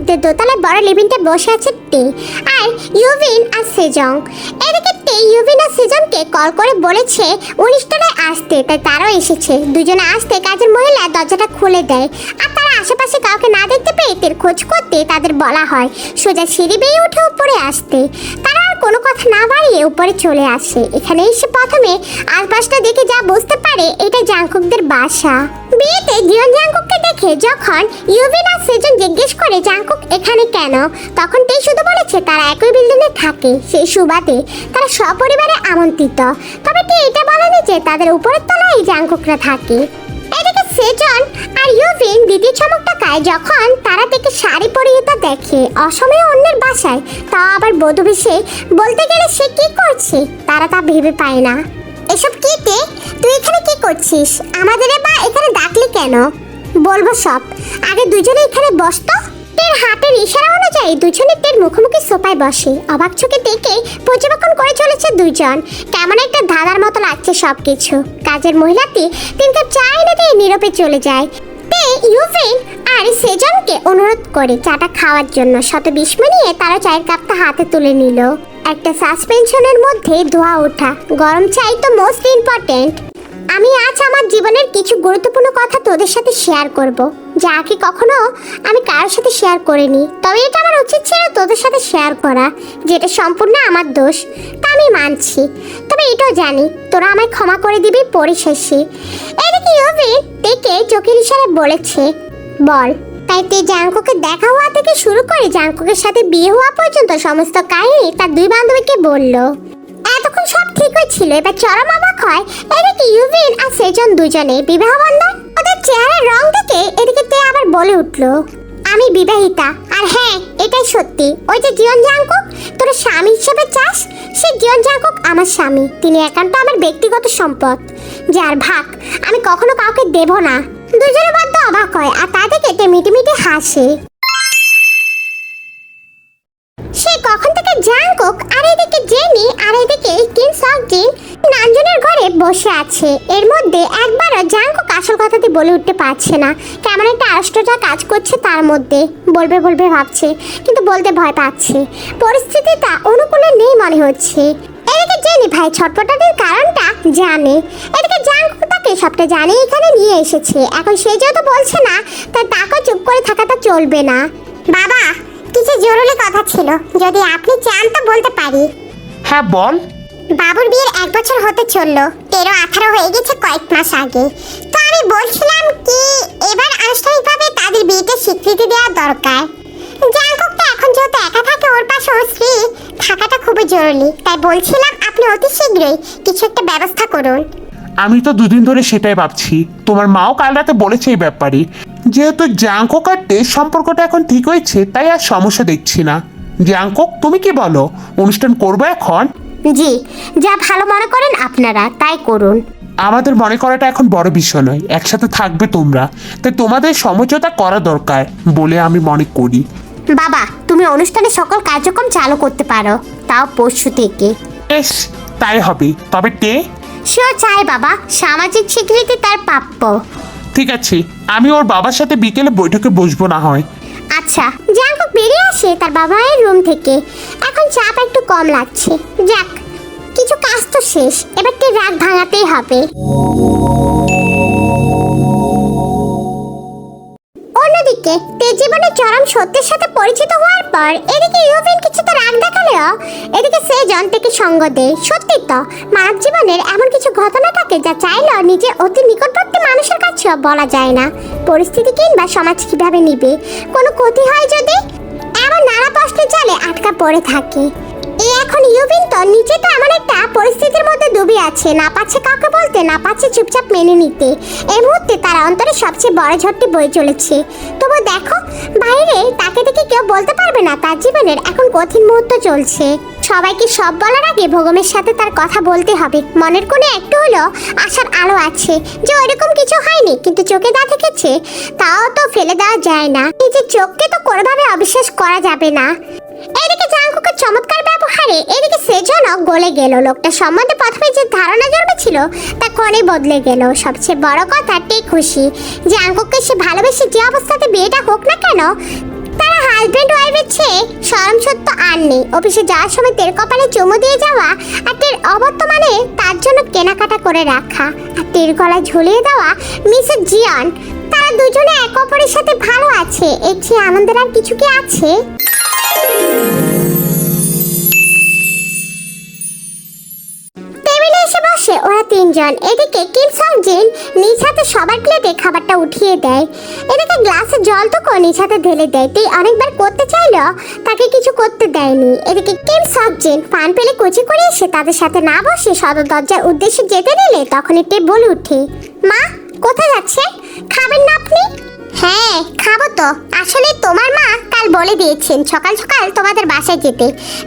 বাড়িতে দোতলায় বড় লিভিংটা বসে আছে তে আর ইউভিন আর সেজং। এদিকে তে ইউভিন আর সেজংকে কল করে বলেছে 19টায় আসতে, তাই তারাও এসেছে। দুজনে আসতে কাজের মহিলা দরজাটা খুলে দেয় আর তারা আশেপাশে কাউকে না দেখতে পেয়ে তের খোঁজ করতে তাদের বলা হয় সোজা সিঁড়ি বেয়ে উঠে উপরে আসতে। তারা আর কোনো কথা না বাড়িয়ে উপরে চলে আসে। এখানে এসে প্রথমে আশপাশটা দেখে যা বুঝতে পারে এটা জাংকুকদের বাসা। বিয়েতে জিয়ন জাংকুককে দেখে যখন ইউভিন আর সেজন জিজ্ঞেস করে জাংকুক এখানে কেন, তখন তেই শুধু বলেছে তারা একই বিল্ডিংয়ে থাকে, সেই সুবাদে তারা সপরিবারে আমন্ত্রিত। তবে তে এটা বলেনি যে তাদের উপরের তলায় জাংকুকরা থাকে। এদিকে সেজন আর ইউভিন দ্বিতীয় চমকটা খায় যখন তারা থেকে শাড়ি পরিহিত দেখে অসময়ে অন্যের বাসায়, তা আবার বধূ বেশে। বলতে গেলে সে কি করছে তারা তা ভেবে পায় না। এসব কি তে, তুই এখানে কি করছিস? আমাদের বা এখানে ডাকলি কেন? বলবো সব, আগে দুজনে এখানে বসতো। তের হাতের ইশারা অনুযায়ী দুজনে তের মুখোমুখি সোফায় বসে। অবাক চোখে দেখে পর্যবেক্ষণ করে চলেছে দুজন। কেমন একটা ধাঁধার মতো লাগছে সবকিছু। কাজের মহিলাটি 3 কাপ চা এনে দিয়ে নীরবে চলে যায়। তে ইউভিন আর সেজনকে অনুরোধ করে চাটা খাওয়ার জন্য। শত বিস্ময় নিয়ে তারা চায়ের কাপটা হাতে তুলে নিল। একটা সাসপেনশনের মধ্যে ধোয়া ওঠা। গরম চাই তো মোস্ট ইম্পর্টেন্ট। আমি আজ আমার জীবনের কিছু গুরুত্বপূর্ণ কথা তোদের সাথে শেয়ার করব, যা কি কখনো আমি কারোর সাথে শেয়ার করিনি। তবে এটা আমার উচিত ছিল তোদের সাথে শেয়ার করা, যেটা সম্পূর্ণ আমার দোষ, তা আমি মানছি। তবে এটাও জানি তোরা আমায় ক্ষমা করে দিবি পরিশেষে। এদিকে ইউভিন তেকে চোখের ইশারায় বলেছে বল। তাই তে জাংকুকের দেখা হওয়া থেকে শুরু করে জাংকুকের সাথে বিয়ে হওয়া পর্যন্ত সমস্ত কাহিনী তার দুই বান্ধবীকে বলল। এতক্ষণ সব ঠিক হয়েছিল, এবার চরম অবাক হয়। এদিকে ইউভিন আর সেজন দুজনে বিবাহ বন্ধন। ওদের চেহারার রং দেখে এদিকে তে আবার বলে উঠল আমি বিবাহিতা। আর হ্যাঁ, এটাই সত্যি। ওই যে জিয়ন জাংকুক তোর স্বামী হিসেবে চাস, সে জিয়ন জাংকুক আমার স্বামী। তিনি একান্ত আমার ব্যক্তিগত সম্পদ, যার ভাগ আমি কখনো কাউকে দেব না। দুজনে বড্ড অবাক হয় আর তা দেখে তে মিটিমিটি হাসে। সে কখন থেকে জাংকুক আর এদিকে জেনি আর এদিকে কিম সকজিন নানজনের ঘরে বসে আছে। এর মধ্যে একবারও জাংকুক আসল কথাটি বলে উঠতে পারছে না। কেমন একটা আশ্চর্য কাজ করছে তার মধ্যে। বলবে বলবে ভাবছে, কিন্তু বলতে ভয় পাচ্ছে। পরিস্থিতিটা অনুকূলে নেই মনে হচ্ছে। এদিকে জেনি ভাই ছটপটাটির কারণটা জানে। এদিকে জাংকুক তাকে সবটা জানে এখানে নিয়ে এসেছে। এখন সে যেহেতু বলছে না, তাই তাকে চুপ করে থাকাটা চলবে না। বাবা, কিছু জরুরি কথা ছিল, যদি আপনি চান তো বলতে পারি। হ্যাঁ বল। বাবুর বিয়ের 1 বছর হতে চললো, 13-18 হয়ে গেছে কয়েক মাস আগে। তো আমি বলছিলাম কি এবার আনুষ্ঠানিকভাবে তাদের বিয়েতে স্বীকৃতি দেওয়া দরকার। জাংকুকটা এখন যেহেতু একা থাকে, ওর পাশে ওর স্ত্রী থাকাটা খুবই জরুরি। তাই বলছিলাম আপনি অতি শীঘ্রই কিছু একটা ব্যবস্থা করুন। আমি তো 2 দিন ধরে সেটাই ভাবছি। তোমার মাও কাল রাতে বলেছে এই ব্যাপারে। যেহেতু জাংকুক আর টের সম্পর্কটা এখন ঠিক হয়েছে, তাই আর সমস্যা দেখছি না। জাংকুক, তুমি কি বলো, অনুষ্ঠান করবো এখন? জি, যা ভালো মনে করেন আপনারা তাই করুন। আমাদের মনে করাটা এখন বড় বিষয় নয়, একসাথে থাকবে তোমরা, তাই তোমাদের সমঝোতা করা দরকার বলে আমি মনে করি। বাবা, তুমি অনুষ্ঠানে সকল কার্যক্রম চালু করতে পারো, তাও পরশু থেকে। বেশ, তাই হবে। তবে তে? সেও চায় বাবা, সামাজিক স্বীকৃতি তার প্রাপ্য। ঠিক আছে, আমি ওর বাবার সাথে বিকেলে বৈঠকে বসবো না হয়। আচ্ছা। জাংকুক বেরিয়ে আসে তার বাবার রুম থেকে। এখন চাপ একটু কম লাগছে। যাক, কিছু কাজ তো শেষ, এবার তো রাগ ভাঙাতেই হবে। অন্যদিকে তে জীবনের চরম সত্যের সাথে পরিচিত হওয়ার পর এদিকে ইউভিন কিছুটা রাগ দেখালেও এদিকে সেজন থেকে সঙ্গ দেয়। সত্যি তো, মানব জীবনের এমন কিছু ঘটনা থাকে যা চাইলেও নিজের অতি নিকটবর্তী মানুষের কাছেও বলা যায় না। পরিস্থিতি কিংবা সমাজ কিভাবে নিবে, কোনো ক্ষতি হয় যদি, এমন নানা প্রশ্নের জালে আটকা পড়ে থাকে। এখন ইউভিন তো নিজে তো এমন একটা পরিস্থিতির মধ্যে ডুবে আছে, না পাচ্ছে কাউকে বলতে, না পাচ্ছে চুপচাপ মেনে নিতে। এই মুহূর্তে তার অন্তরে সবচেয়ে বড় ঝড়টি বয়ে চলেছে। তবু দেখো, বাইরে তাকে দেখে কেউ বলতে পারবে না তার জীবনের এখন কঠিন মুহূর্ত চলছে। সবাইকে সব বলার আগে ভগবানের সাথে তার কথা বলতে হবে। মনের কোণে একটু হলো আশার আলো আছে যে ওইরকম কিছু হয়নি, কিন্তু চোখে যা দেখেছে তাও তো ফেলে দেওয়া যায় না। নিজের চোখকে তো কোনোভাবে অবিশ্বাস করা যাবে না। এদিকে জাংকুকের চমৎকার ব্যবহারে এদিকে সেজনও গলে গেল। লোকটা সম্বন্ধে প্রথমে যে ধারণা জন্মেছিল তা কোণে বদলে গেল। সবচেয়ে বড় কথা, তে খুশি। জাংকুককে সে ভালোবেসে যে অবস্থাতে বিয়েটা হোক না কেন, তারা হাজবেন্ড ওয়াইফের চেয়ে শরম সত্য আর নেই। অফিসে যাওয়ার সময় তের কপালে চুমু দিয়ে যাওয়া আর তের অবর্তমানে তার জন্য কেনাকাটা করে রাখা আর তের গলায় ঝুলিয়ে দেওয়া মিসেস জিয়ন। তারা দুজনে এক অপরের সাথে ভালো আছে, এর চেয়ে আনন্দের আর কিছু কি আছে? টেবিলে এসে বসে ওরা তিনজন। এদিকে কিম সং জিন নিজ হাতে সবার প্লেটে খাবারটা উঠিয়ে দেয়। এদিকে গ্লাসে জল তো নিজ হাতে ঢেলে দেয়। তে অনেকবার করতে চাইলো, তাকে কিছু করতে দেয়নি। এদিকে কিম সং জিন পান পেলে কুচি করে এসে তাদের সাথে না বসে সদর দরজার উদ্দেশ্যে যেতে নিলে তখনই তে বলে উঠে, মা কোথায় যাচ্ছেন? খাবেন না আপনি? হ্যাঁ খাবো তো। আসলে তোমার মা কাল বলে দিয়েছেন সকাল সকাল তোমাদের বাসায় যেতে।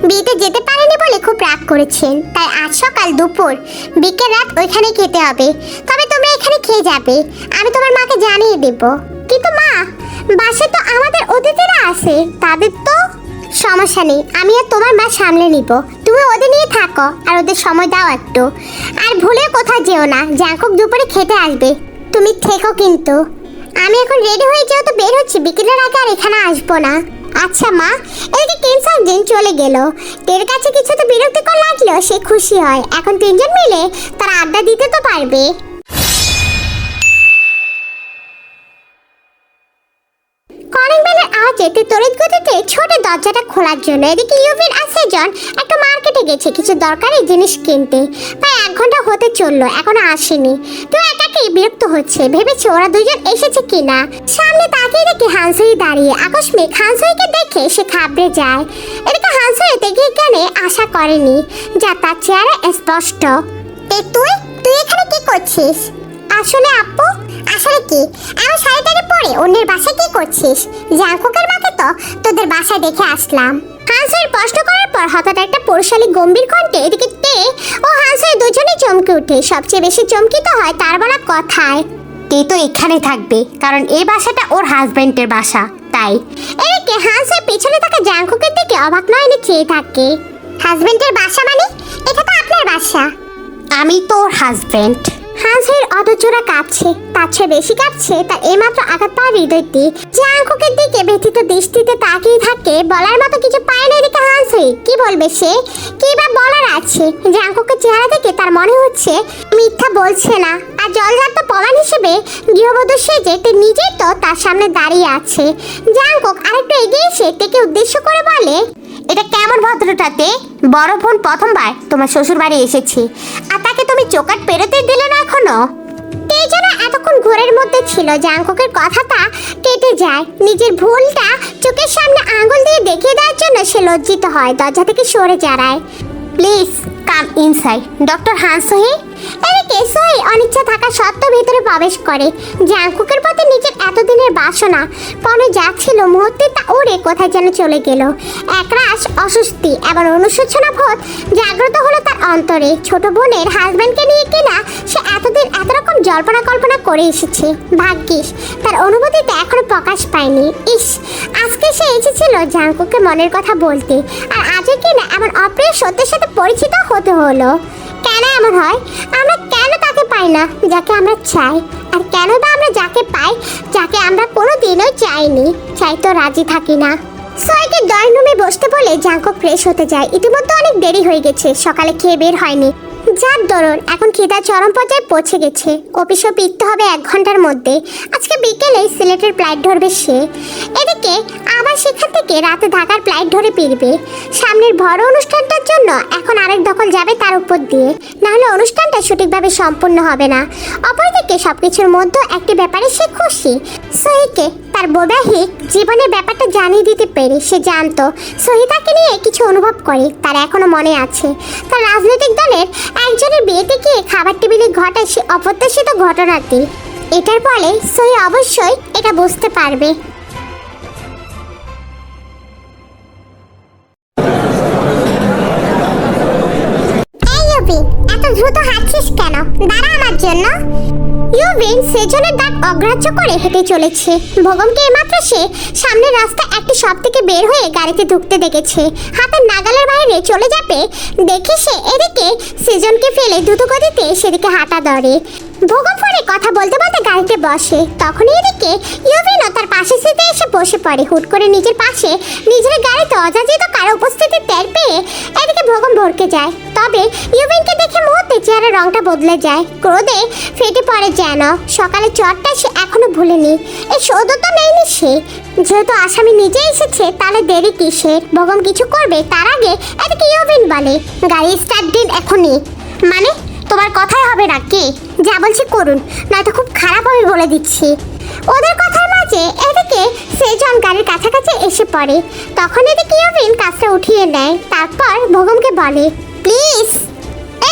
বিয়েতে যেতে পারেনি বলে খুব রাগ করেছেন, তাই আজ সকাল দুপুর বিকেল রাত ওইখানে খেতে হবে। তবে তোমরা এখানে খেয়ে যাবে, আমি তোমার মাকে জানিয়ে দেব। কিন্তু মা বাসায় তো আমাদের অতিথিরা আছে, তাদের তো সমস্যা নেই, আমি আর তোমার মা সামলে নিব। তুমি ওদের নিয়ে থাকো আর ওদের সময় দাও একটু। আর ভুলেও কোথাও যেও না, জাঙ্কুক দুপুরে খেতে আসবে। তুমি থেকো কিন্তু। আমি এখন রেডি হয়ে যেহেতু বের হচ্ছি, বিকেলের আগে আর এখানে আসবো না। আচ্ছা মা। এদিকে কিম সং জিন চলে গেল। তের কাছে কিছুতে বিরক্তিকর লাগলেও সে খুশি হয়, এখন তিনজন মিলে তারা আড্ডা দিতে তো পারবে। কলিং বেলের আওয়াজে তে তড়িৎ গতিতে ছোট দরজাটা খোলার জন্য এদিকে ইউভিন আর সেজন একটু মার্কেটে গেছে কিছু দরকারি জিনিস কিনতে। প্রায় 1 ঘন্টা হতে চললো, এখনো আসেনি। তো একাকেই বিরক্ত হচ্ছে, ভেবেছে ওরা দুজন এসেছে কিনা। সামনে তাকিয়ে দেখে হানসুই দাঁড়িয়ে। আকস্মিক হানসুইকে দেখে সে ঘাবড়ে যায়। এদিকে হানসুই দেখে কেনে আশা করেনি, যা তার চেহারা স্পষ্ট। তুই এখানে কি করছিস? আসলে আপু, আসলে কি আমার শাড়িটাকে পরে অন্যের বাসায় কি করছিস? জাঙ্কুকের মাকে তো তোদের বাসায় দেখে আসলাম। হানসের প্রশ্ন করার পর হঠাৎ একটা পুরুষালী গম্ভীর কণ্ঠে এদিকে তে ও হানসের দুজনেই চমকে ওঠে। সবচেয়ে বেশি চমকিত হয় তার বলা কথায়। তে তো এখানে থাকবে, কারণ এই বাসাটা ওর হাজবেন্ডের বাসা, তাই। এদিকে হানসের পিছনে থাকা জাঙ্কুকের দিকে অবাক নয়নে চেয়ে থাকে। হাজবেন্ডের বাসা মানে? এটা তো আপনার বাসা। আমি তো ওর হাজবেন্ড। হানসের অধৈর্যরা কাঁপছে, তার চেয়ে বেশি কাঁপছে তার এইমাত্র আঘাত পাওয়া হৃদয়টি। জাঙ্কুকের দিকে ব্যথিত দৃষ্টিতে তাকিয়ে থাকে, বলার মতো কিছু পায় না। এদিকে হানসে কি বলবে, সে কি বা বলার আছে? জাঙ্কুকের চেহারা দেখে তার মনে হচ্ছে মিথ্যা বলছে না। আর জলজান্ত প্রমাণ হিসেবে গৃহবধূ সেজে তে নিজেই তো তার সামনে দাঁড়িয়ে আছে। জাঙ্কুক আরেকটু এগিয়ে এসে তেকে উদ্দেশ্য করে বলে, এটা কেমন ভদ্রতাতে? বড় বোন প্রথমবার তোমার শ্বশুর বাড়ি এসেছে আর তাকে তুমি চোকাট পেরোতে দিলে না এখনো? তেজনা এতক্ষণ ঘোরের মধ্যে ছিল, জাঙ্কুকের কথাটা কেটে যায়। নিজের ভুলটা চোখের সামনে আঙ্গুল দিয়ে দেখিয়ে দেওয়ার জন্য সে লজ্জিত হয়, দরজা থেকে সরে দাঁড়ায়। Please come inside doctor Han Sohee. এদিকে সোহি অনিচ্ছা থাকা সত্ত্বেও ভেতরে প্রবেশ করে। জাঙ্কুকের প্রতি নিজের এতদিনের বাসনা পনে যাচ্ছিল, মুহূর্তে তা উড়ে কোথায় যেন চলে গেল। একরাশ অস্বস্তি এবং অনুশোচনা বোধ জাগ্রত হলো তার অন্তরে। ছোট বোনের হাজব্যান্ডকে নিয়ে কিনা সে এতদিন এত রকম জল্পনা কল্পনা করে এসেছে। ভাগ্যিস তার অনুভূতিতে এখনো প্রকাশ পায়নি। ইস, আজকে সে এসেছিল জাঙ্কুকে মনের কথা বলতে, আর আজও কিনা এমন অপ্রিয় সত্যের সাথে পরিচিত হতে হলো। কেন এমন হয়? আমরা কেন তাকে পাই না যাকে আমরা চাই? আর কেন বা আমরা যাকে পাই যাকে আমরা কোনোদিনও চাইনি, চাইতো রাজি থাকি না? সোয়াইকে ড্রয়িং রুমে বসতে বলে জাঙ্কুক ফ্রেশ হতে যায়। ইতিমধ্যে অনেক দেরি হয়ে গেছে, সকালে খেয়ে বের হয়নি। যার দরুন এখন খিদা চরম পর্যায়ে পৌঁছে গেছে। অফিসে ফিরতে হবে 1 ঘন্টার মধ্যে। আজকে বিকেলে সিলেটের ফ্লাইট ধরবে সে। এদিকে আবার সেখান থেকে রাতে ঢাকার ফ্লাইট ধরে ফিরবে। সামনের বড় অনুষ্ঠানটার জন্য এখন আরেক দখল যাবে তার উপর দিয়ে, নাহলে অনুষ্ঠানটা সঠিকভাবে সম্পূর্ণ হবে না। অপরদিকে সবকিছুর মধ্যে একটি ব্যাপারে সে খুশি, সোহিকে তার বৈবাহিক জীবনের ব্যাপারটা জানিয়ে দিতে পেরে। সে জানতো সোহি তাকে নিয়ে কিছু অনুভব করে, তার এখনো মনে আছে তার রাজনৈতিক দলের একজনের বিয়েতে গিয়ে খাবার টেবিলে ঘটায় সে অপ্রত্যাশিত ঘটনাটি। এটার ফলে সোহি অবশ্যই এটা বুঝতে পারবে। এত দ্রুত হাঁটছিস কেন? দাঁড়া আমার জন্য। ইউভিন সেজনের ডাক অগ্রাহ্য করে হেঁটে চলেছে। ভোগমকে এইমাত্র সে সামনের রাস্তা একটি শপ থেকে বের হয়ে গাড়িতে ঢুকতে দেখেছে। হাতের নাগালের বাইরে চলে যাবে দেখে সে এদিকে সেজনকে ফেলে দ্রুতগতিতে সেদিকে হাঁটা ধরে। ভোগম ফোনে কথা বলতে বলতে গাড়িতে বসে। তখনই এদিকে ইউভিনও তার পাশে সিটে এসে বসে পড়ে। হুট করে নিজের পাশে নিজের গাড়িতে অযাচিত কারো উপস্থিতি টের পেয়ে এদিকে ভোগম ভড়কে যায়। তবে ইউভিনকে দেখে মুহূর্তে চেহারার রংটা বদলে যায়। ক্রোধে ফেটে পড়ে যেন। সকালে চটটা সে এখনো ভুলেনি। এই সৌদ তো নেয়নি সে। যেহেতু আসামি নিজে এসেছে তাহলে দেরি কিসের? ভোগম কিছু করবে তার আগে এদিকে ইউভিন বলে, গাড়ি স্টার্ট দিন এখনই। মানে তোমার কথাই হবে না কি? যা বলছি করুন, নয়তো খুব খারাপ হবে বলে দিচ্ছি। ওদের কথার মাঝে এদিকে সেজন গাড়ির কাছাকাছি এসে পড়ে। তখন এদিকে ইউভিন কাজটা উঠিয়ে নেয়। তারপর ভোগমকে বলে, প্লিজ।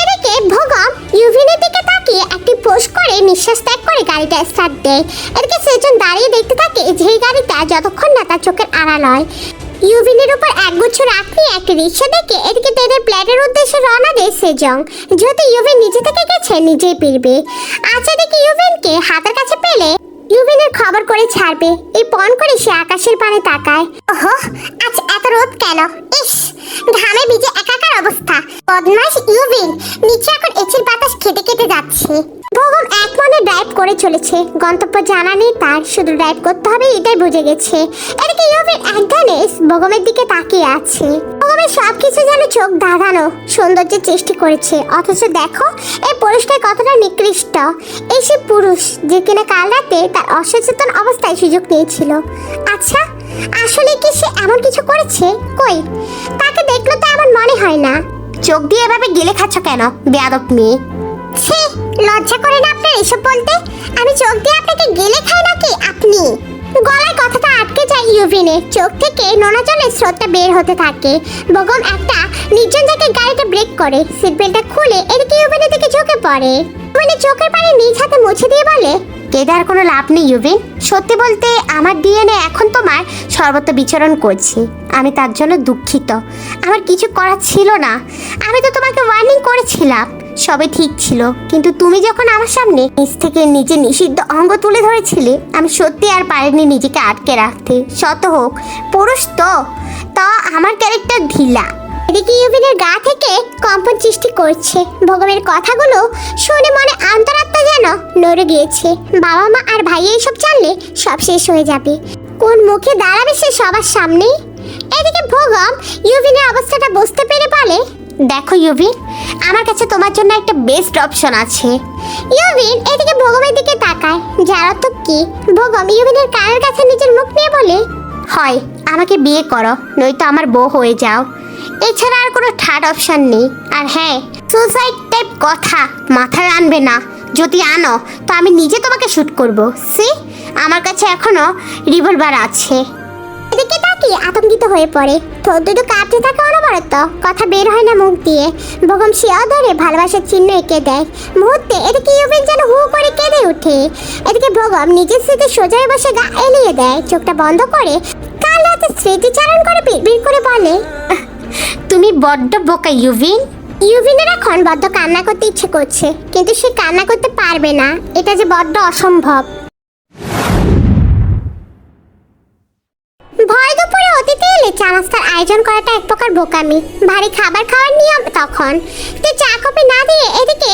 এদিকে ভোগম ইউভিনের দিকে তাকিয়ে একটি পোস্ট করে নিঃশ্বাস ত্যাগ করে গাড়িটা স্টার্ট দেয়। এদিকে সেজন দাঁড়িয়ে দেখতে থাকে যেই গাড়িটা যতক্ষণ না তার চোখের আড়াল হয়। ইউভিনের উপর একগুচ্ছ রাখ নিয়ে একটি রিক্সা দেখে এদিকে ট্রেনের প্ল্যাটের উদ্দেশ্যে রওনা দেয় সেজং। যেহেতু ইউভিন নিজে থেকে গেছে নিজেই ফিরবে। আচ্ছা দেখি ইউভিনকে হাতের কাছে পেলে ইউভিনের খবর করে ছাড়বে এই পণ করে সে আকাশের পানে তাকায়। ওহো, আজ এত রোদ কেন? ইস, ঘামে ভিজে একাকার অবস্থা। বদমাশ ইউভিন নিচে এখন এচির বাতাস খেতে খেতে যাচ্ছে। ভোগম এক মনে ড্রাইভ করে চলেছে। গন্তব্য জানা নেই তার, শুধু ড্রাইভ করতে হবে এটাই বুঝে গেছে। এদিকে ইউভিন একধানে ভোগমের দিকে তাকিয়ে আছে। ভোগমের সবকিছু যেন চোখ ধাঁধানো সৌন্দর্যের সৃষ্টি করেছে। অথচ দেখো এই পুরুষটা কতটা নিকৃষ্ট। এই সে পুরুষ যে কিনা কাল রাতে তার অসচেতন অবস্থায় সুযোগ নিয়েছিল। আচ্ছা, আসলে কি সে এমন কিছু করেছে? কই, তাকে দেখলে তো এমন মনে হয় না। চোখ দিয়ে এভাবে গিলে খাচ্ছ কেন বেয়াদব মেয়ে? ছি, লজ্জা করে না আপনার এসব বলতে? আমি চোখ দিয়ে আপনাকে গিলে খাই নাকি? আপনি গলায় কথাটা আটকে যায় ইউভিনের। চোখ থেকে নোনা জলের স্রোতটা বের হতে থাকে। ভোগম একটা নির্জন জায়গায় গাড়িটা ব্রেক করে সিট বেল্টটা খুলে এদিকে ইউভিনের দিকে ঝুঁকে পড়ে। ইউভিনের চোখের পানি নিজ হাতে মুছে দিয়ে বলে, কেদার কোনো লাভ নেই ইউভিন। সত্যি বলতে আমার ডিএনএ এখন তোমার সর্বত্র বিচরণ করছে। আমি তার জন্য দুঃখিত। আমার কিছু করার ছিল না। আমি তো তোমাকে ওয়ার্নিং করেছিলাম, সবে ঠিক ছিল। কিন্তু তুমি যখন আমার সামনে নিজ থেকে নিজে নিষিদ্ধ অঙ্গ তুলে ধরেছিলে, আমি সত্যি আর পারিনি নিজেকে আটকে রাখতে। শত হোক পুরুষ তো আমার ক্যারেক্টার ঢিলা। এদিকে ইউভিনের গা থেকে কম্পন সৃষ্টি করছে। ভোগমের কথাগুলো শুনে মনে অন্তরাত্মা যেন নড়ে গিয়েছে। বাবা মা আর ভাই এইসব জানলে সব শেষ হয়ে যাবে। কোন মুখে দাঁড়াবে সে সবার সামনে? এদিকে ভোগম ইউভিনের অবস্থাটা বুঝতে পেরে বলে, দেখো ইউভিন, আমার কাছে তোমার জন্য একটা বেস্ট অপশন আছে। ইউভিন এদিকে ভোগমের দিকে তাকায়। যার অর্থ কি? ভোগম ইউভিনের কানের কাছে নিজের মুখ নিয়ে বলে, হয় আমাকে বিয়ে করো, নয়তো আমার বউ হয়ে যাও। এছাড়া আর কোনো থার্ড অপশন নেই। আর হ্যাঁ, সুসাইড টাইপ কথা মাথায় আনবে না। যদি আনো তো আমি নিজে তোমাকে শুট করব। সি, আমার কাছে এখনো রিভলভার আছে। এদিকে তাকিয়ে আতঙ্কিত হয়ে পড়ে। ঠোঁট দুটো কাঁপতে থাকে অনবরত, কথা বের হয় না মুখ দিয়ে। ভোগম শিয়া ধরে ভালোবাসার চিহ্ন এঁকে দেয়। মুহূর্তে এদিকে ইউভিন যেন হু করে কেঁদে ওঠে। এদিকে ভোগম নিজের স্মৃতি সোজায় বসে গা এলিয়ে দেয়। চোখটা বন্ধ করে কাল রাতে স্মৃতিচারণ করে বিড়বিড় করে বলে, তুমি বড্ড বোকা ইউভিন। ইউভিনের এখন বড্ড কান্না করতে ইচ্ছে করছে, কিন্তু সে কান্না করতে পারবে না। এটা যে বড্ড অসম্ভব। ভয় দুপুরে অতিথি এলে চা নাস্তার আয়োজন করাটা এক প্রকার বোকামি। ভারী খাবার খাওয়ার নিয়ম তখন। তুই চা কপি না দিয়ে এদিকে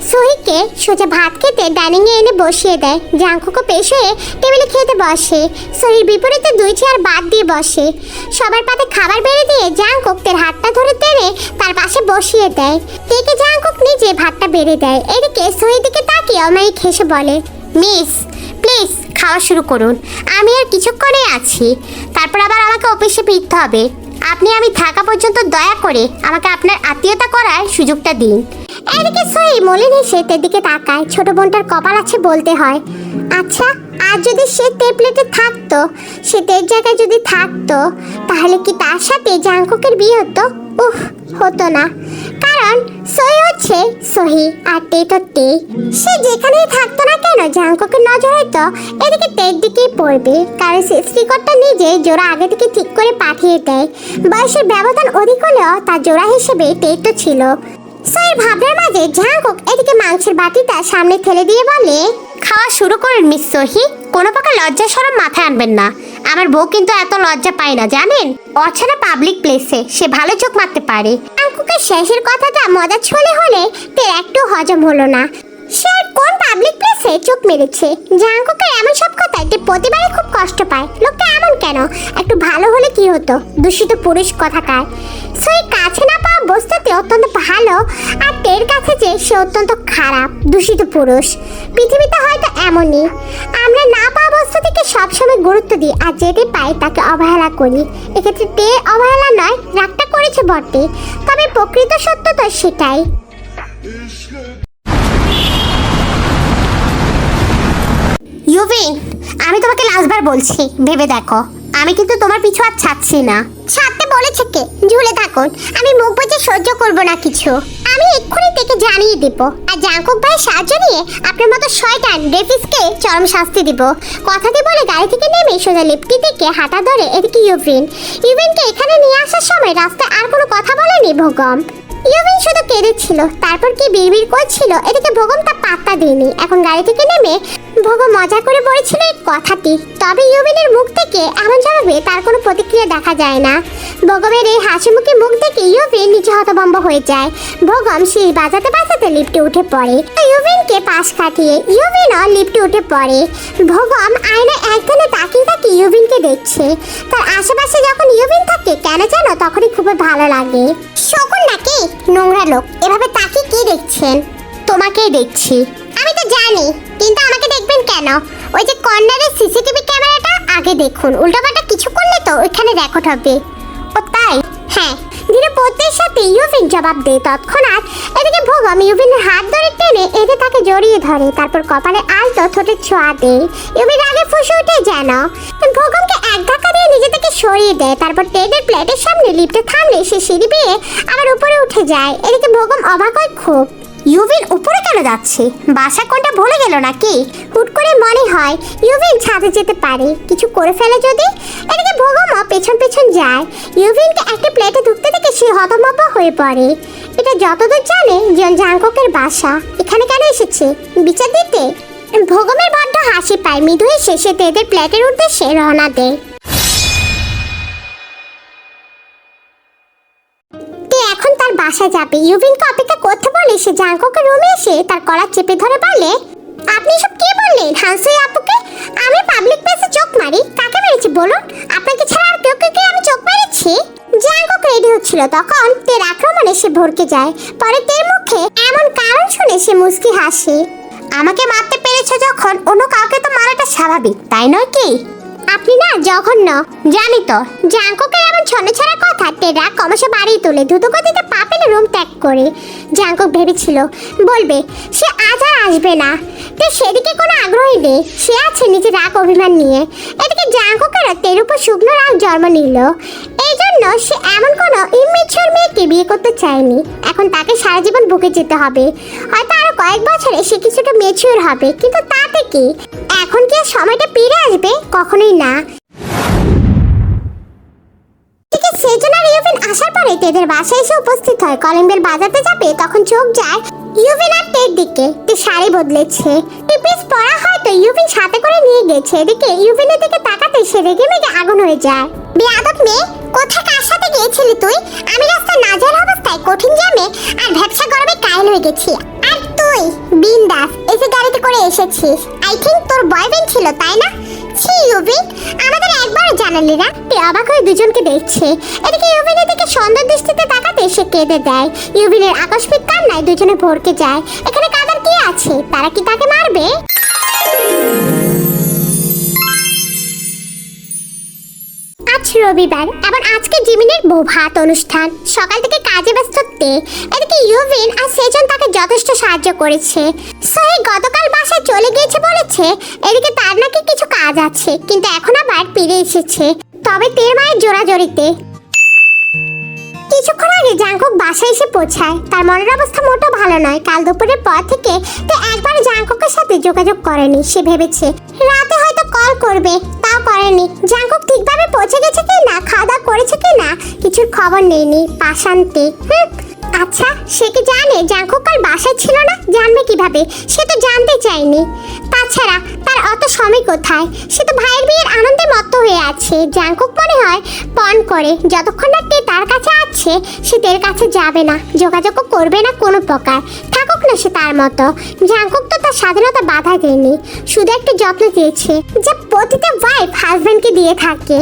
সহিকে সোজা ভাত খেতে ডাইনিং এ এনে বসিয়ে দেয়। জাঙ্কুকও পেশ হয়ে টেবিলে খেতে বসে। সহির বিপরীতে দুই চেয়ার বাদ দিয়ে বসে। সবার পাতে খাবার বেড়ে দিয়ে জাঙ্কুক তার হাতটা ধরে টেনে তার পাশে বসিয়ে দেয়। তেকে জাঙ্কুক নিজে ভাতটা বেড়ে দেয়। এদিকে সহির দিকে তাকিয়ে অমায়িক হেসে বলে, মিস প্লিজ খাওয়া শুরু করুন, আমি আর কিছুক্ষণে আছি। তারপর আবার আমাকে অফিসে ফিরতে হবে। আপনি আমি থাকা পর্যন্ত দয়া করে আমাকে আপনার আত্মীয়তা করার সুযোগটা দিন। এদিকে সহি মলিন হেসে তের দিকে তাকায়। ছোট বোনটার কপাল আছে বলতে হয়। আচ্ছা, আর যদি সে তে প্লেটে থাকতো, সে তের জায়গায় যদি থাকতো, তাহলে কি তার সাথে জাঙ্কুকের বিয়ে হতো? হতো না, কারণ সহি হচ্ছে সহি আর তে তো তে। সে যেখানেই থাকতো না কেন জাঙ্কুকের নজর হয়তো এদিকে তের দিকেই পড়বে, কারণ সে সৃষ্টিকর্তা নিজে জোড়া আগে থেকে ঠিক করে পাঠিয়ে দেয়। বয়সের ব্যবধান অধিক হলেও তার জোড়া হিসেবে তে তো ছিল। সহির ভাবনার মাঝে জাঙ্কুক এদিকে মাংসের বাটিটা সামনে ঠেলে দিয়ে বলে, খাওয়া শুরু করুন মিস সহি। কোনো প্রকার লজ্জা শরম মাথায় আনবেন না। আমার বউ কিন্তু এত লজ্জা পায় না জানেন। অছাড়া পাবলিক প্লেসে সে ভালো চোখ মারতে পারে। জাঙ্কুকের শেষের কথাটা মজা ছলে হলে তের একটু হজম হলো না। সে কোন পাবলিক ফেসে চোখ মেরেছে। জাঙ্কুকের এমন সব কথায় তে প্রতিবারই খুব কষ্ট পায়। লোকটা এমন কেন? একটু ভালো হলে কি হতো? দূষিত পুরুষ কথাকার। সেই কাছে না পাওয়া বস্তুতে অত্যন্ত ভালো, আর তের কাছে যে সে অত্যন্ত খারাপ, দূষিত পুরুষ। পৃথিবীতে হয়তো এমনই, আমরা না পাওয়া বস্তুটিকে সবসময় গুরুত্ব দিই, আর যেটি পাই তাকে অবহেলা করি। এক্ষেত্রে তে অবহেলা নয়, রাগটা করেছে বটে, তবে প্রকৃত সত্য তো সেটাই। ইউভিন, আমি তোমাকে লাস্টবার বলছি, ভেবে দেখো, আমি কিন্তু তোমার পিছু আর ছাড়ছি না। ছাড়তে বলেছে কে? ঝুলে থাকুন, আমি মুখ বুজে সহ্য করব না কিছু। আমি এক্ষুনি থেকে জানিয়ে দেব, আর জাঙ্কুক ভাই সাহায্য নিয়ে আপনার মতো শয়তান রেফিসকে চরম শাস্তি দিব। কথাটি বলে গাড়ি থেকে নেমে সোজা লিফটি থেকে হাঁটা ধরে এদিকে ইউভিনকে এখানে নিয়ে আসার সময় রাস্তায় আর কোনো কথা বলেনি ভোগম। ইউভিন শুধু কেঁদেছিল, তারপর কি বিড়বিড় করছিল, এদিকে ভোগম তা পাত্তা দেয়নি। এখন গাড়ি থেকে নেমে ভোগম মজা করে বলেছিল এই কথাটি, তবে ইউভিনের মুখ থেকে এমন জবাবে তার কোনো প্রতিক্রিয়া দেখা যায় না। ভোগমের এই হাসি মুখে মুখ দেখে ইউভিন নিচে হতভম্ব হয়ে যায়। ভোগম সেই বাজাতে বাজাতে লিফটে উঠে পড়ে, ইউভিনকে পাশ কাটিয়ে ইউভিনও লিফটে উঠে পড়ে। ভোগম আয়নায় একদিনে তাকিয়ে তাকিয়ে ইউভিনকে দেখছে। তার আশেপাশে যখন ইউভিন থাকে কেন যেন তখনই খুবই ভালো লাগে। শকুন নাকি? নোংরা লোক, এভাবে তাকিয়ে কি দেখছেন? তোমাকেই দেখছি। আমি তো জানি, কিন্তু আমাকে দেখবেন কেন? ওই যে কর্নারের সিসিটিভি ক্যামেরাটা আগে দেখুন, উল্টোপাল্টা কিছু করলে তো ওইখানে রেকর্ড হবে। ও তাই? হ্যাঁ। ধীরে পড়তের সাথে ইউভিন জবাব দেয়। তৎক্ষণাৎ এদিকে ভোগম ইউভিনের হাত ধরে টেনে এতে তাকে জড়িয়ে ধরে, তারপর কপালে আলতো ঠোঁটে ছোঁয়া দেয়। ইউভিন আগে ফুঁসে উঠে যেন। ভোগমকে এক ধাক্কা দিয়ে নিজে থেকে সরিয়ে দেয়, তারপর টেডের প্লেটের সামনে লিফটে থামলে সে সিঁড়ি বেয়ে আবার উপরে উঠে যায়। এদিকে ভোগম অবাক হয় খুব, ইউভিন উপরে কেন যাচ্ছে? বাসা কোনটা ভুলে গেল নাকি? হুট করে মনে হয় ইউভিন ছাদে যেতে পারে, কিছু করে ফেলে যদি। এদিকে ভোগমও পেছন পেছন যায়। ইউভিনকে একটা প্লেটে ঢুকতে দেখে সে হতভম্ব হয়ে পড়ে। এটা যতদূর জানে জাঙ্কুকের বাসা, এখানে কেন এসেছে? বিচার দিতে? ভোগমের বড্ড হাসি পায়, মৃদু হেসে সে তেদের প্লেটের উদ্দেশ্যে রওনা দেয়। এখন তার বাসায় যাবে। ইউভিনকে অপেক্ষা করতে বলে সে জাঙ্কুকের রুমে এসে তার কলার চেপে ধরে বলে, আপনি সব কি বললেন হানসুই আপুকে? আমি পাবলিক প্লেসে চোখ মারি? কাকে মেরেছি বলুন? আপনাকে ছাড়া আর কেউ আমি চোখ মেরেছি? জাঙ্কুক রেডি হচ্ছিল তখন তের আক্রমণে সে ভরকে যায়। পরে তের মুখে এমন কারণ শুনে সে মুচকি হাসে। আমাকে মারতে পেরেছো যখন, অন্য কাউকে তো মারাটা স্বাভাবিক, তাই নয় কি? আপনি না জঘন্য। জানি তো। জাঙ্কুকের এমন ছন্নছাড়া কথা টেরা ক্রমশ বাড়িয়ে তোলে। দ্রুতগতিতে পা ফেলে রুম ত্যাগ করে। জাঙ্কুক ভেবেছিল বলবে সে আজ আর আসবে না, তো সেদিকে কোনো আগ্রহী নেই, সে আছে নিজের রাগ অভিমান নিয়ে। এদিকে জাঙ্কুকের তের উপর শুকনো রাগ জন্ম নিল। এই জন্য সে এমন কোনো ইমেচিওর মেয়েকে বিয়ে করতে চায়নি। এখন তাকে সারা জীবন বুকে যেতে হবে। হয়তো আরো কয়েক বছরে সে কিছুটা মেচিওর হবে, কিন্তু তাতে কি? এখন কি আর সময়টা ফিরে আসবে? কখনোই না। সেজন আর ইউভিন আসার পরে তেদের বাসায় এসে উপস্থিত হয়। কলিং বেল বাজাতে যাবে তখন চোখ যায় ইউভিন আর তের দিকে। তে শাড়ি বদলেছে, টিপিস পরা হয়তো ইউভিন সাথে করে নিয়ে গেছে। এদিকে ইউভিনের দিকে তাকাতে সে রেগে মেগে আগুন হয়ে যায়। বেয়াদব মেয়ে, কোথায় কার সাথে গিয়েছিলি তুই? আমি রাস্তায় নাজেহাল অবস্থায় কঠিন জ্যামে আর ভ্যাপসা গরমে কায়েল হয়ে গেছি, আর তুই বিন্দাস এসে গাড়িতে করে এসেছিস। আই থিঙ্ক তোর বয়ফ্রেন্ড ছিল, তাই না? ছি ইউভিন, আমাদের একবারও জানালি না। তে অবাক হয়ে দুজনকে দেখছে। এদিকে ইউভিনের দিকে সুন্দর দৃষ্টিতে তাকাতে সে কেঁদে দেয়। ইউভিনের আকস্মিক কান্নায় দুজনে ভরকে যায়। এখানে কাঁদার কি আছে? তারা কি তাকে মারবে? আজ রবিবার, এবং আজকে জিমিনের বউ ভাত অনুষ্ঠান। সকাল থেকে কাজে ব্যস্ত তে। এদিকে ইউভিন আর সেজন তাকে যথেষ্ট সাহায্য করেছে। সোহি গতকাল বাসায় চলে গিয়েছে বলেছে। এদিকে তার নাকি কিছু কাজ আছে, কিন্তু এখন আবার ফিরে এসেছে, তবে তের মায়ের জোরাজোরিতে। কিছুক্ষণ আগে জাঙ্কুক বাসায় এসে পৌঁছায়। তার মনের অবস্থা মোটেও ভালো নয়। কাল দুপুরের পর থেকে তে একবার জাঙ্কুকের সাথে যোগাযোগ করেনি। সে ভেবেছে রাতে হয়তো কল করবে, তাও করেনি। জাঙ্কুক ঠিকভাবে পৌঁছে গেছে কি না, খাওয়া দাওয়া করেছে কি না, কিছুর খবর নেয়নি। পাশান্তে আচ্ছা, সে কি জানে জাঙ্কুক কাল বাসায় ছিল না? জানবে কিভাবে? সে তো জানতে চায়নি। তাছাড়া তার অত সময় কোথায়, সে তো ভাইয়ের বিয়ের আনন্দে মত্ত হয়ে আছে। জাংকুক মনে হয় পণ করে, যতক্ষণ না তে তার কাছে আছে সে তের কাছে যাবে না, যোগাযোগও করবে না কোনো প্রকার। থাকুক না সে তার মতো। জাংকুক তো তার স্বাধীনতা বাধা দেয়নি, শুধু একটু যত্ন দিয়েছে, যা প্রতিটা ওয়াইফ হাজবেন্ডকে দিয়ে থাকে।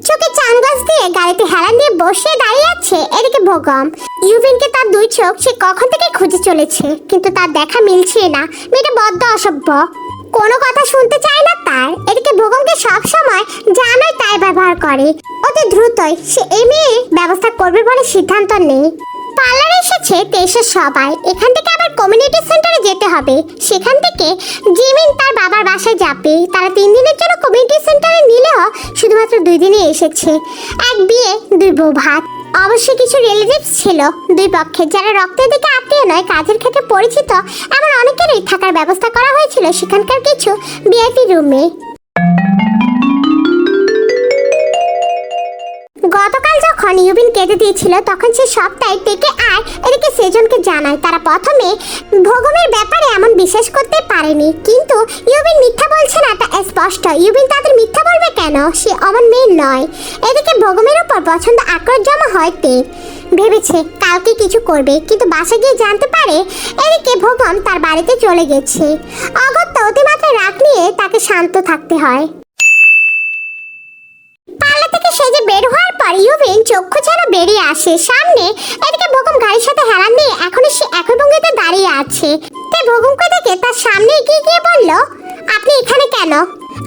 চোখে চানগ্লাস দিয়ে গাড়িতে হেলান দিয়ে বসে দাঁড়িয়ে আছে এদিকে ভোগম। ইউভিনকে তার দুই চোখ সে কখন থেকে খুঁজে চলেছে, কিন্তু তার দেখা মিলছে না। মেয়েটা বড্ড অসভ্য, কোনো কথা শুনতে চায় না তার। এদিকে ভোগমকে সব সময় জানোই তাই ব্যবহার করে। অতি দ্রুতই সে এই মেয়ে ব্যবস্থা করবে বলে সিদ্ধান্ত নেই। পার্লারে এসেছে দেশের সবাই, এখান থেকে আবার কমিউনিটি সেন্টারে যেতে হবে। সেখান থেকে জিমিন তার বাবার বাসায় যাবে। তারা 3 দিনের জন্য কমিউনিটি সেন্টারে নিলেও শুধুমাত্র 2 দিনে এসেছে। এক বিয়ে 2 বউ ভাত। অবশ্যই কিছু রিলেটিভস ছিল দুই পক্ষে, যারা রক্তের দিকে আত্মীয় নয়, কাজের ক্ষেত্রে পরিচিত। এমন অনেকেরই থাকার ব্যবস্থা করা হয়েছিল সেখানকার কিছু ভিআইপি রুমে। গতকাল যখন ইউবিন কেঁদে দিয়েছিল তখন সে সবটাই টেকে আর এদিকে সেজনকে জানায়। তারা প্রথমে ভোগমের ব্যাপারে এমন বিশ্বাস করতে পারেনি, কিন্তু ইউবিন মিথ্যা বলছে না তা স্পষ্ট। ইউবিন তাদের মিথ্যা বলবে কেন, সে অমন মেয়ে নয়। এদিকে ভোগমের উপর পছন্দ আক্রোশ জমা হয়তে ভেবেছে কালকে কিছু করবে, কিন্তু বাসা গিয়ে জানতে পারে এদিকে ভোগম তার বাড়িতে চলে গেছে। অগত্যা অতিমাত্রায় রাগ নিয়ে তাকে শান্ত থাকতে হয়। পার্লার থেকে সেজে বের হওয়ার পর ইউভিন চক্ষু ছাড়া বেরিয়ে আসে সামনে। এদিকে ভোগম গাড়ির সাথে হেলান দিয়ে এখনো সে একই ভঙ্গিতে দাঁড়িয়ে আছে। তাই ভোগমকে দেখে তার সামনে এগিয়ে গিয়ে বলল, আপনি এখানে কেন?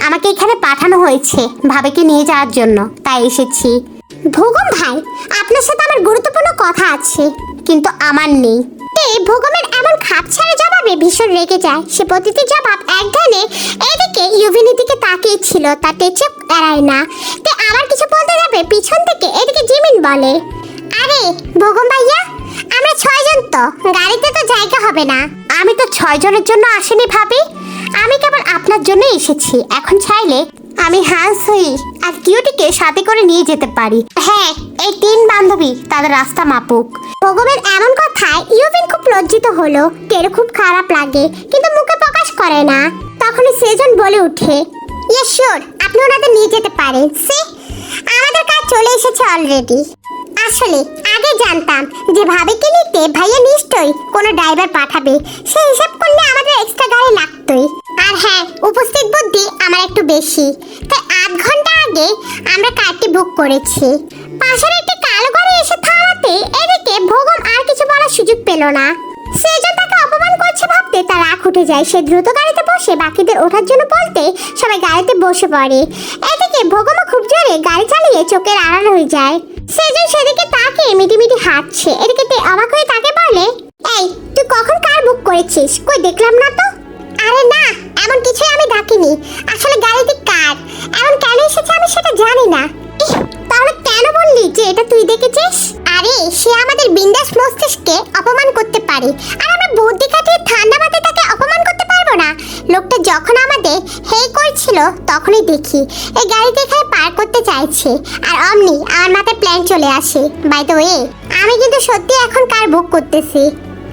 আমাকে এখানে পাঠানো হয়েছে ভাবিকে নিয়ে যাওয়ার জন্য, তাই এসেছি। ভোগম ভাই, আপনার সাথে আমার গুরুত্বপূর্ণ কথা আছে, কিন্তু আমার নেই। ভোগমের এমন খাপছাড়া জবাবে ভীষণ রেগে যায়। সে প্রতিটি জবাব এক ধ্যানে এদিকে ইউভিনের দিকে তাকিয়ে ছিল, তার টেচে এড়ায় না। তে আবার কিছু বলতে যাবে পিছন থেকে এদিকে জিমিন বলে, আরে ভোগম ভাইয়া, আমরা 6 জন তো, গাড়িতে তো জায়গা হবে না। আমি তো 6 জনের জন্য আসিনি ভাবি, আমি কেবল আপনার জন্য এসেছি। এখন চাইলে আমি হান্স হই আর কিউটিকে সাথে করে নিয়ে যেতে পারি। হ্যাঁ, এই 3 বান্ধবী তাদের রাস্তা মাপুক। ভোগমের এমন কথায় ইউভিন খুব লজ্জিত হলো। তের খুব খারাপ লাগে, কিন্তু মুখে প্রকাশ করে না। তখনই সেজন বলে ওঠে, ইয়েস শিওর, আপনি ওনাদের নিয়ে যেতে পারেন। সে আমাদের কাজ চলে এসেছে অলরেডি। আসলে আগে জানতাম যে ভাবিকে নিতে ভাইয়া নিশ্চয়ই কোনো ড্রাইভার পাঠাবে, সেই হিসাব করলে আমাদের এক্সট্রা গাড়ি লাগতোই। আর হ্যাঁ, উপস্থিত বুদ্ধি আমার একটু বেশি, তাই 8 ঘন্টা আগে আমরা কারটি বুক করেছি। পাশের একটি কালো গাড়ি এসে থামাতে এদিকে ভোগম আর কিছু বলার সুযোগ পেল না। সেজন তাকে অপমান করছে ভাবতে তার রাগ উঠে যায়। সে দ্রুত গাড়িতে বসে বাকিদের ওঠার জন্য বলতে সবাই গাড়িতে বসে পড়ে। এদিকে ভোগমও খুব জোরে গাড়ি চালিয়ে চোখের আড়াল হয়ে যায়। সেজন সেদিকে তাকে মিটিমিটি হাঁটছে। এদিকে তে অবাক হয়ে তাকে বলে, এই তুই কখন কার বুক করেছিস? কই দেখলাম না তো। আরে না, এমন কিছুই আমি ডাকিনি। আসলে গাড়িতে কার এমন কেন এসেছে আমি সেটা জানি না। তাহলে কেন বললি যে এটা তুই দেখেছিস? আরে সে আমাদের বিন্দাস মস্তিষ্কে অপমান করতে পারে, আর আমরা বুদ্ধি কাটিয়ে ঠান্ডা মাথায় তাকে অপমান করতে পারবো না। লোকটা যখন আমাদের হেই করছিল তখনই দেখি এই গাড়িতে এখানে পার করতে চাইছে, আর অমনি আমার মাথায় প্ল্যান চলে আসে। বাই দ্য ওয়ে, আমি কিন্তু সত্যি এখন কার বুক করতেছি।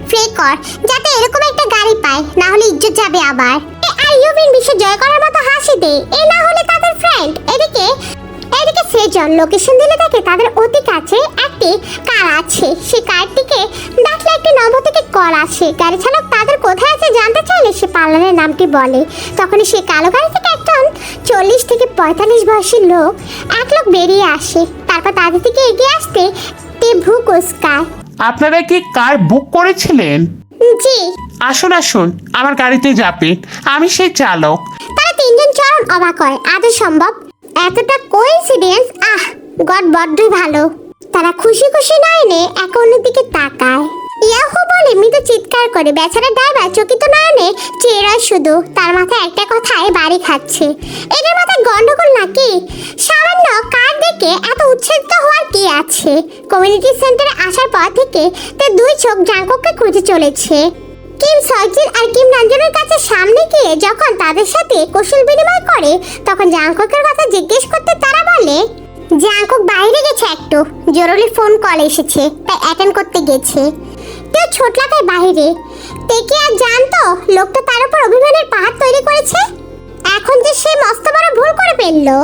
প্রে কর যাতে এরকম একটা গাড়ি পায়, না হলে ইজ্জত যাবে আবার। আর ইউভিন বিশ্ব জয় করার মতো হাসি দে, এই না হলে তাদের ফ্রেন্ড। এদিকে সেজন লোকেশন দিলে দেখে তাদের অতি কাছে একটি কার আছে। সে কারটিকে ডাকলে একটি নম্বর থেকে কল আসে। গাড়ি চালক তাদের কোথায় আছে জানতে চাইলে সে পার্লারের নামটি বলে। তখনই সে কালো গাড়ি থেকে একজন 40 থেকে 45 বয়সী লোক বেরিয়ে আসে। তারপর তাদের দিকে এগিয়ে আসতে তে ভ্রু কুঁচকায়। আপনারা কি কার বুক করেছিলেন? জি। আসুন আসুন, আমার গাড়িতে যাবেন, আমি সেই চালক। তারা 3 জন চরম অবাক হয়। আদৌ সম্ভব এতটা কোইন্সিডেন্স? গড বড্ডই ভালো। তারা খুশি খুশি নয়নে এক অন্যের দিকে তাকায়। ইয়াহু বলে মৃদু চিৎকার করে। বেচারা ড্রাইভার চকিত নয়নে চেয়ে রয় শুধু। তার মাথায় একটা কথায় বাড়ি খাচ্ছে, এদের মাথায় গন্ডগোল নাকি? সামান্য কার দেখে এত উচ্ছেদিত হওয়ার কি আছে? কমিউনিটি সেন্টারে আসার পর থেকে তার 2 চোখ জাংকুককে খুঁজে চলেছে। কিম সজিন আর কিম নাঞ্জনের কাছে সামনে গিয়ে যখন তাদের সাথে কৌশল বিনিময় করে, তখন জাংকুকের কথা জিজ্ঞেস করতে তারা বলে, জাংকুক বাইরে গেছে, একটু জরুরি ফোন কল এসেছে তাই অ্যাটেন্ড করতে গেছে। তেও ছোট লাগায় বাইরে। তে কি আর জানতো লোকটা তার উপর অভিমানের পাহাড় তৈরি করেছে? এখন যে সে মস্ত বড় ভুল করে ফেললো।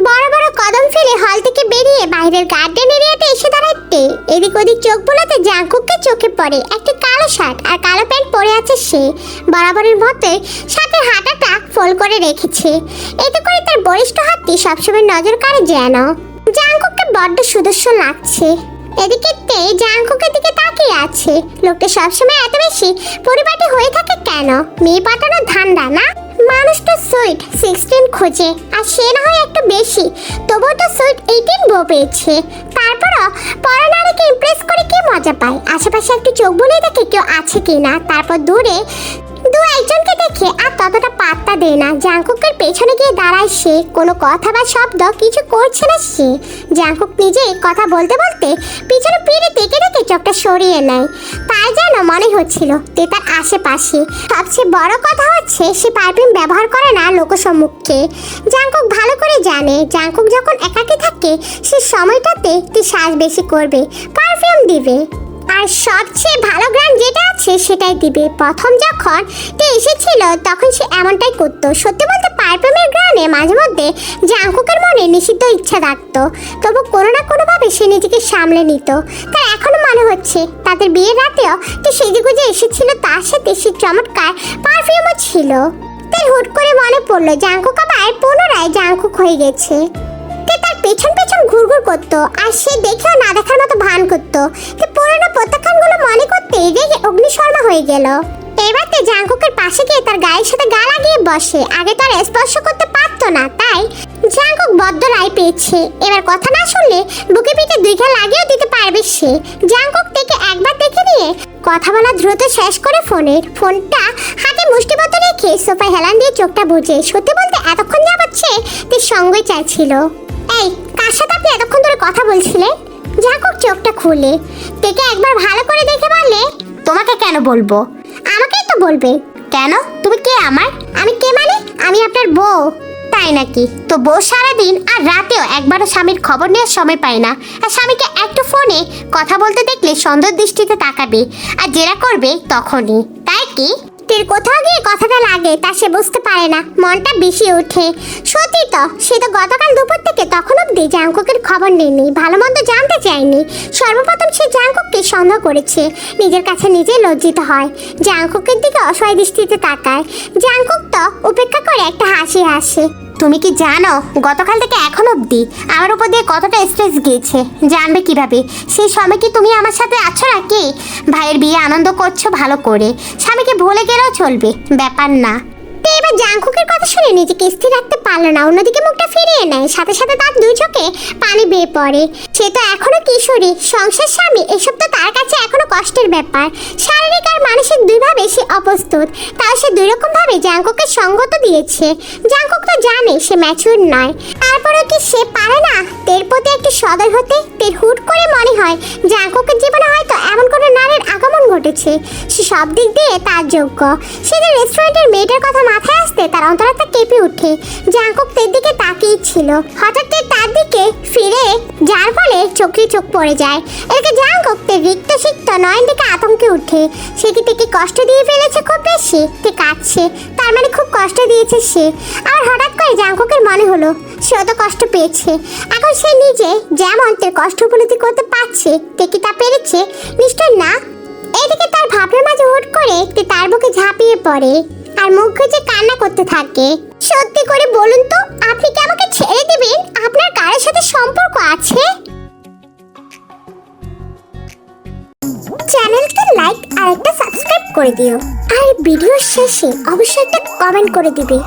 বড় বড় কদম ফেলে হল থেকে বেরিয়ে বাইরের গার্ডেন এরিয়াতে এসে দাঁড়াতে এদিক ওদিক চোখ বোলাতে জাঙ্কুককে চোখে পড়ে একটা কালো শার্ট আর কালো প্যান্ট পরে আছে সে। বরাবরের মতে শার্টের হাতাটা ফোল্ড করে রেখেছে, এতে করে তার বলিষ্ঠ হাতটি সবসময় নজর কাড়ে যেন। জাঙ্কুককে বড্ড সুদর্শন লাগছে। এদিকে তে জাঙ্কুকের দিকে তাকিয়ে আছে। লোকটা সবসময় এত বেশি পরিপাটি হয়ে থাকে কেন? মেয়ে পাঠানোর ধান্দা না? মানুষটা সুইট 16 খোঁজে, আর সে না হয় একটু বেশি, তবুও তো সুইট 18 বউ পেয়েছে। তারপরও পরনারীকে ইমপ্রেস করে কি মজা পায়? আশেপাশে একটু চোখ বুলে দেখে কেউ আছে কিনা, তারপর দূরে দু একজনকে দেখে আর ততটা পাত্তা দেয় না। জাঙ্কুকের পেছনে গিয়ে দাঁড়ায় সে। কোনো কথা বা শব্দ কিছু করছে না সে। জাঙ্কুক নিজে কথা বলতে বলতে পিছনে ফিরে দেখে দেখে চোখটা সরিয়ে নেয়। তাই যেন মনে হচ্ছিল তে তার আশেপাশে। সবচেয়ে বড় কথা হচ্ছে সে পারফিউম ব্যবহার করে না লোকসম্মুখে। জাঙ্কুক ভালো করে জানে জাঙ্কুক যখন একাকী থাকে সে সময়টাতে তে সাজ বেশি করবে, পারফিউম দিবে, আর সবচেয়ে ভালো গ্রান যেটা আছে সেটাই দিবে। প্রথম যখন তে এসেছিল তখন সে এমনটাই করতো। সত্যি বলতে পারফিউমের গ্রানে মাঝে মধ্যে জাঙ্কুকের মনে নিষিদ্ধ ইচ্ছা থাকতো, তবু কোনো না কোনোভাবে সে নিজেকে সামলে নিত। তার এখনো মনে হচ্ছে তাদের বিয়ের রাতেও তে সেজেগুজে এসেছিল, তার সাথে সে চমৎকার পারফিউমও ছিল। তাই হুট করে মনে পড়লো জাঙ্কুক আবার পুনরায় জাঙ্কুক হয়ে গেছে। তার পেছন পেছন ঘুরঘুর করতো, আর সে দেখেও না দেখার মতো ভান করতো। পুরোনো প্রত্যাখ্যানগুলো মনে করতে রেগে অগ্নিশর্মা হয়ে গেল। এবার তে জাঙ্কুকের পাশে গিয়ে তার গায়ের সাথে গা লাগিয়ে বসে। আগে তার স্পর্শ করতে পারতো না, তাই জাঙ্কুক বড্ড রায় পেয়েছে। এবার কথা না শুনলে বুকে পিঠে 2 ঘা লাগিয়েও দিতে পারবে সে। জাঙ্কুক থেকে একবার দেখে নিয়ে কথা বলা দ্রুত শেষ করে ফোনটা হাতে মুষ্টিবদ্ধ রেখে সোফায় হেলান দিয়ে চোখটা বুঝে। সত্যি বলতে এতক্ষণ যাবৎ সে তার সঙ্গই চাইছিল। এই, কার সাথে আপনি এতক্ষণ ধরে কথা বলছিলেন? জাঙ্কুক চোখটা খুলে তেকে একবার ভালো করে দেখে বললে, তোমাকে কেন বলবো? আমাকেই তো বলবে। কেন? তুমি কে আমার? আমি কে মানে? আমি আপনার বউ। তাই নাকি? তো বউ সারাদিন আর রাতেও একবারও স্বামীর খবর নেওয়ার সময় পায় না, আর স্বামীকে একটু ফোনে কথা বলতে দেখলে সন্দেহ দৃষ্টিতে তাকাবে আর জেরা করবে তখনই, তাই কি? তের কোথাও গিয়ে কথাটা লাগে তা সে বুঝতে পারে না, মনটা বেশি ওঠে। সত্যি তো, সে তো গতকাল দুপুর থেকে তখন অব্দি জাঙ্কুকের খবর নেয়নি, ভালো মন্দ জানতে চায়নি। সর্বপ্রথম সে জাঙ্কুককে সন্দেহ করেছে, নিজের কাছে নিজে লজ্জিত হয়, জাঙ্কুকের দিকে অসহায় দৃষ্টিতে তাকায়। জাঙ্কুক তো উপেক্ষা করে একটা হাসি হাসে। তুমি কি জানো গতকাল থেকে এখন অবধি আমার উপর দিয়ে কতটা স্ট্রেস গিয়েছে? জানবে কিভাবে? সেই সময় কি তুমি আমার সাথে আছো নাকি? ভাইয়ের বিয়ে আনন্দ করছো ভালো করে, স্বামীকে ভুলে গেলেও চলবে, ব্যাপার না। এবার জাঙ্কুকের কথা শুনে নিজেকে স্থির রাখতে পারলো না, অন্যদিকে মুখটা ফিরিয়ে নেয়। সাথে সাথে তার 2 চোখে পানি বেয়ে পড়ে। সে তো এখনো কিশোরী, সংসার স্বামী এসব তো তার কাছে এখনো কষ্টের ব্যাপার। শারীরিক আর মানসিক দুইভাবে সে অপ্রস্তুত, তাও সে 2 রকম ভাবে জাঙ্কুকের সঙ্গত দিয়েছে। জাঙ্কুক তো জানে সে ম্যাচিউর নয়, তারপরেও কি সে পারে না তের প্রতি একটু সদয় হতে? তের হুট করে মনে হয় জাঙ্কুকের জীবনে হয়তো এমন কোনো নারীর আগমন ঘটেছে, সে সব দিক দিয়ে তার যোগ্য। সে যে রেস্টুরেন্টের মেয়েটার কথা মাথায় আসতে তার অন্তরাত্মা কেঁপে ওঠে। জাঙ্কুক তের দিকে তাকিয়ে ছিল, হঠাৎ তার দিকে ফিরে যার ফলে চোখে চোখ পড়ে যায়। এদিকে জাঙ্কুক তের রিক্ত সিক্ত নয়ন দিকে আতঙ্কে উঠে। সে কি তেকে কষ্ট দিয়ে ফেলেছে খুব বেশি? তে কাঁদছে, তার মানে খুব কষ্ট দিয়েছে সে। আর হঠাৎ করে জাঙ্কুকের মনে হলো সেও তো কষ্ট পেয়েছে, এখন সে নিজে যেমন তের কষ্ট উপলব্ধি করতে পারছে, তে কি তা পেরেছে? নিশ্চয় না। এদিকে তার ভাবনার মাঝে হুট করে তে তার বুকে ঝাঁপিয়ে পড়ে আর মুখ গুজে কান্না করতে থাকে। সত্যি করে বলুন তো, আপনি কি আমাকে ছেড়ে দিবেন? আপনার কারোর সাথে সম্পর্ক আছে? চ্যানেলকে লাইক আর একটা সাবস্ক্রাইব করে দিও, আর ভিডিওর শেষে অবশ্যই একটা কমেন্ট করে দিবে।